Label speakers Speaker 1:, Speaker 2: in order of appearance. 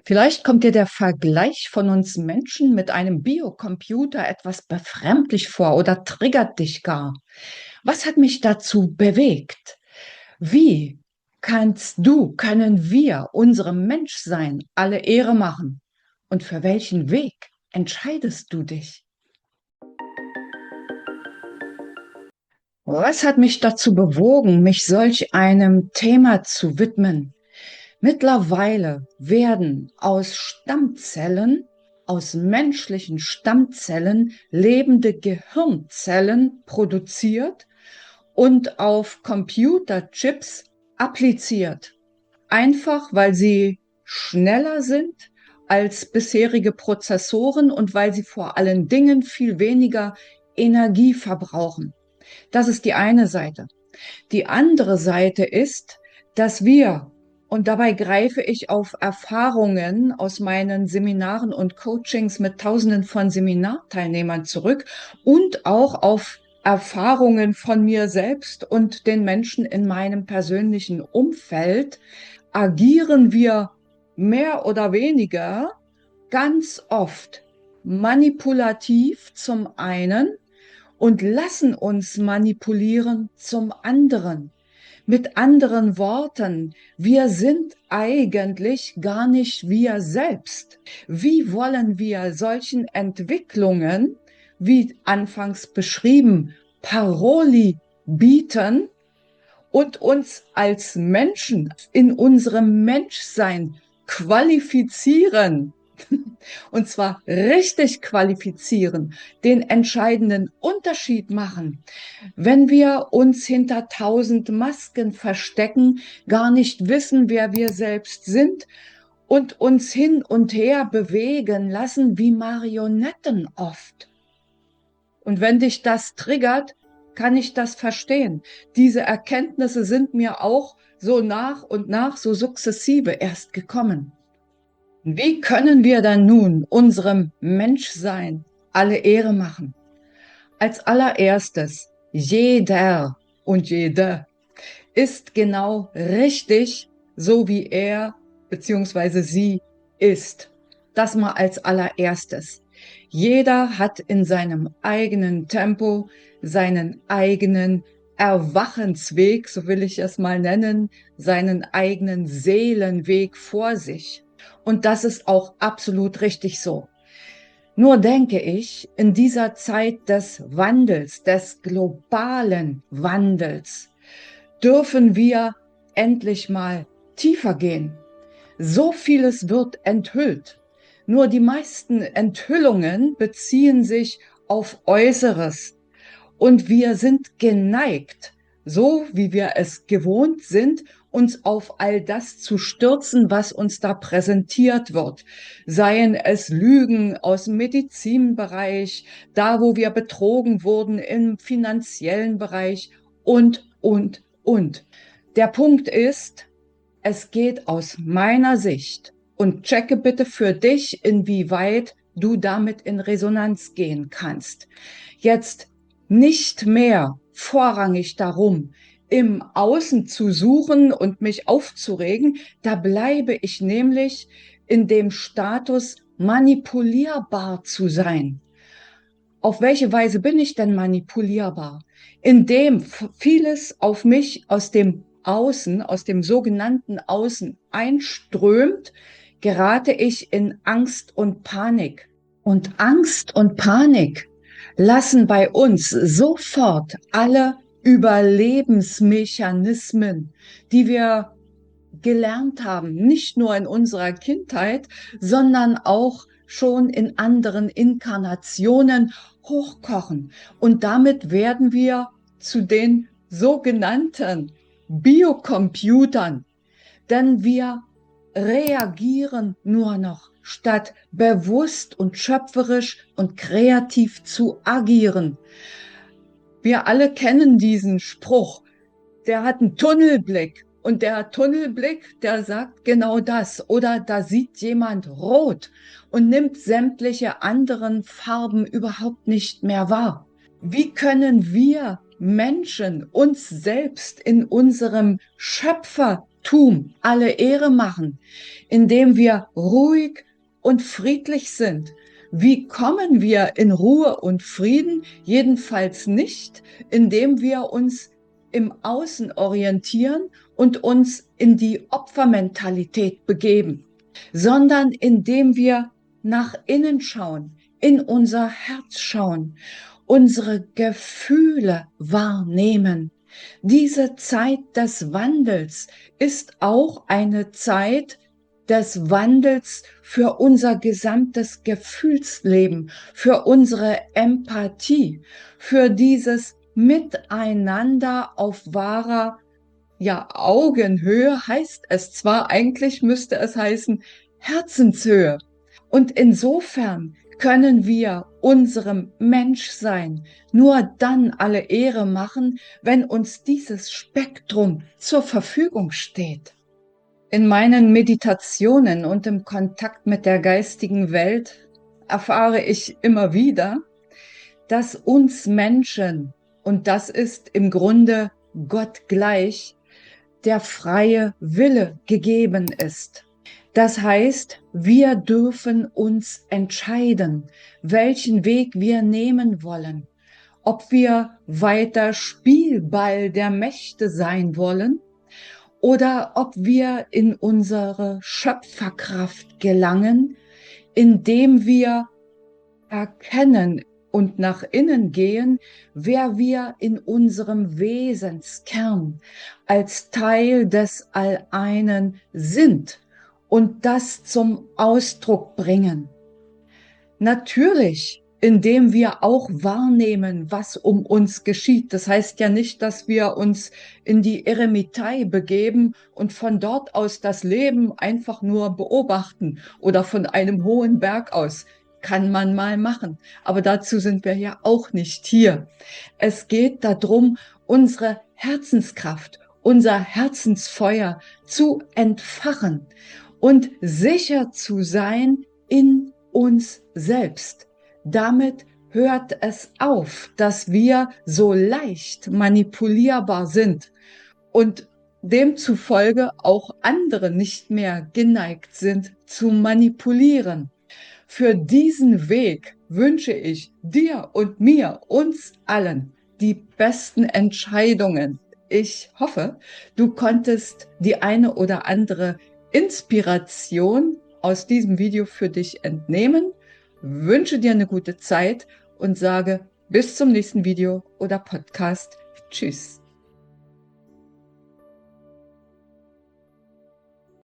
Speaker 1: Vielleicht kommt dir der Vergleich von uns Menschen mit einem Biocomputer etwas befremdlich vor oder triggert dich gar. Was hat mich dazu bewegt? Wie können wir unserem Menschsein alle Ehre machen? Und für welchen Weg entscheidest du dich? Was hat mich dazu bewogen, mich solch einem Thema zu widmen? Mittlerweile werden aus menschlichen Stammzellen, lebende Gehirnzellen produziert und auf Computerchips appliziert. Einfach weil sie schneller sind als bisherige Prozessoren und weil sie vor allen Dingen viel weniger Energie verbrauchen. Das ist die eine Seite. Die andere Seite ist, dass wir, und dabei greife ich auf Erfahrungen aus meinen Seminaren und Coachings mit Tausenden von Seminarteilnehmern zurück und auch auf Erfahrungen von mir selbst und den Menschen in meinem persönlichen Umfeld, agieren wir mehr oder weniger ganz oft manipulativ zum einen und lassen uns manipulieren zum anderen. Mit anderen Worten, wir sind eigentlich gar nicht wir selbst. Wie wollen wir solchen Entwicklungen, wie anfangs beschrieben, Paroli bieten und uns als Menschen in unserem Menschsein qualifizieren? Und zwar richtig qualifizieren, den entscheidenden Unterschied machen, wenn wir uns hinter 1000 Masken verstecken, gar nicht wissen, wer wir selbst sind und uns hin und her bewegen lassen wie Marionetten oft. Und wenn dich das triggert, kann ich das verstehen. Diese Erkenntnisse sind mir auch so nach und nach, so sukzessive erst gekommen. Wie können wir dann nun unserem Menschsein alle Ehre machen? Als allererstes, jeder und jede ist genau richtig, so wie er bzw. sie ist. Das mal als allererstes. Jeder hat in seinem eigenen Tempo seinen eigenen Erwachensweg, so will ich es mal nennen, seinen eigenen Seelenweg vor sich. Und das ist auch absolut richtig so. Nur denke ich, in dieser Zeit des Wandels, des globalen Wandels, dürfen wir endlich mal tiefer gehen. So vieles wird enthüllt. Nur die meisten Enthüllungen beziehen sich auf Äußeres. Und wir sind geneigt, so wie wir es gewohnt sind, uns auf all das zu stürzen, was uns da präsentiert wird. Seien es Lügen aus dem Medizinbereich, da wo wir betrogen wurden im finanziellen Bereich und. Der Punkt ist, es geht aus meiner Sicht, und checke bitte für dich, inwieweit du damit in Resonanz gehen kannst. Jetzt nicht mehr vorrangig darum, im Außen zu suchen und mich aufzuregen, da bleibe ich nämlich in dem Status, manipulierbar zu sein. Auf welche Weise bin ich denn manipulierbar? Indem vieles auf mich aus dem Außen, aus dem sogenannten Außen einströmt, gerate ich in Angst und Panik. Und Angst und Panik lassen bei uns sofort alle Überlebensmechanismen, die wir gelernt haben, nicht nur in unserer Kindheit, sondern auch schon in anderen Inkarnationen hochkochen. Und damit werden wir zu den sogenannten Biocomputern, denn wir reagieren nur noch, statt bewusst und schöpferisch und kreativ zu agieren. Wir alle kennen diesen Spruch, der hat einen Tunnelblick. Und der Tunnelblick, der sagt genau das. Oder da sieht jemand rot und nimmt sämtliche anderen Farben überhaupt nicht mehr wahr. Wie können wir Menschen uns selbst in unserem Schöpfer Wachtum alle Ehre machen, indem wir ruhig und friedlich sind. Wie kommen wir in Ruhe und Frieden? Jedenfalls nicht, indem wir uns im Außen orientieren und uns in die Opfermentalität begeben, sondern indem wir nach innen schauen, in unser Herz schauen, unsere Gefühle wahrnehmen. Diese Zeit des Wandels ist auch eine Zeit des Wandels für unser gesamtes Gefühlsleben, für unsere Empathie, für dieses Miteinander auf wahrer, ja, Augenhöhe heißt es zwar, eigentlich müsste es heißen Herzenshöhe. Und insofern können wir unserem Menschsein nur dann alle Ehre machen, wenn uns dieses Spektrum zur Verfügung steht. In meinen Meditationen und im Kontakt mit der geistigen Welt erfahre ich immer wieder, dass uns Menschen, und das ist im Grunde Gott gleich, der freie Wille gegeben ist. Das heißt, wir dürfen uns entscheiden, welchen Weg wir nehmen wollen. Ob wir weiter Spielball der Mächte sein wollen oder ob wir in unsere Schöpferkraft gelangen, indem wir erkennen und nach innen gehen, wer wir in unserem Wesenskern als Teil des All-Einen sind und das zum Ausdruck bringen. Natürlich, indem wir auch wahrnehmen, was um uns geschieht. Das heißt ja nicht, dass wir uns in die Eremitei begeben und von dort aus das Leben einfach nur beobachten oder von einem hohen Berg aus. Kann man mal machen, aber dazu sind wir ja auch nicht hier. Es geht darum, unsere Herzenskraft, unser Herzensfeuer zu entfachen und sicher zu sein in uns selbst. Damit hört es auf, dass wir so leicht manipulierbar sind und demzufolge auch andere nicht mehr geneigt sind zu manipulieren. Für diesen Weg wünsche ich dir und mir, uns allen, die besten Entscheidungen. Ich hoffe, du konntest die eine oder andere Inspiration aus diesem Video für dich entnehmen. Wünsche dir eine gute Zeit und sage bis zum nächsten Video oder Podcast. Tschüss.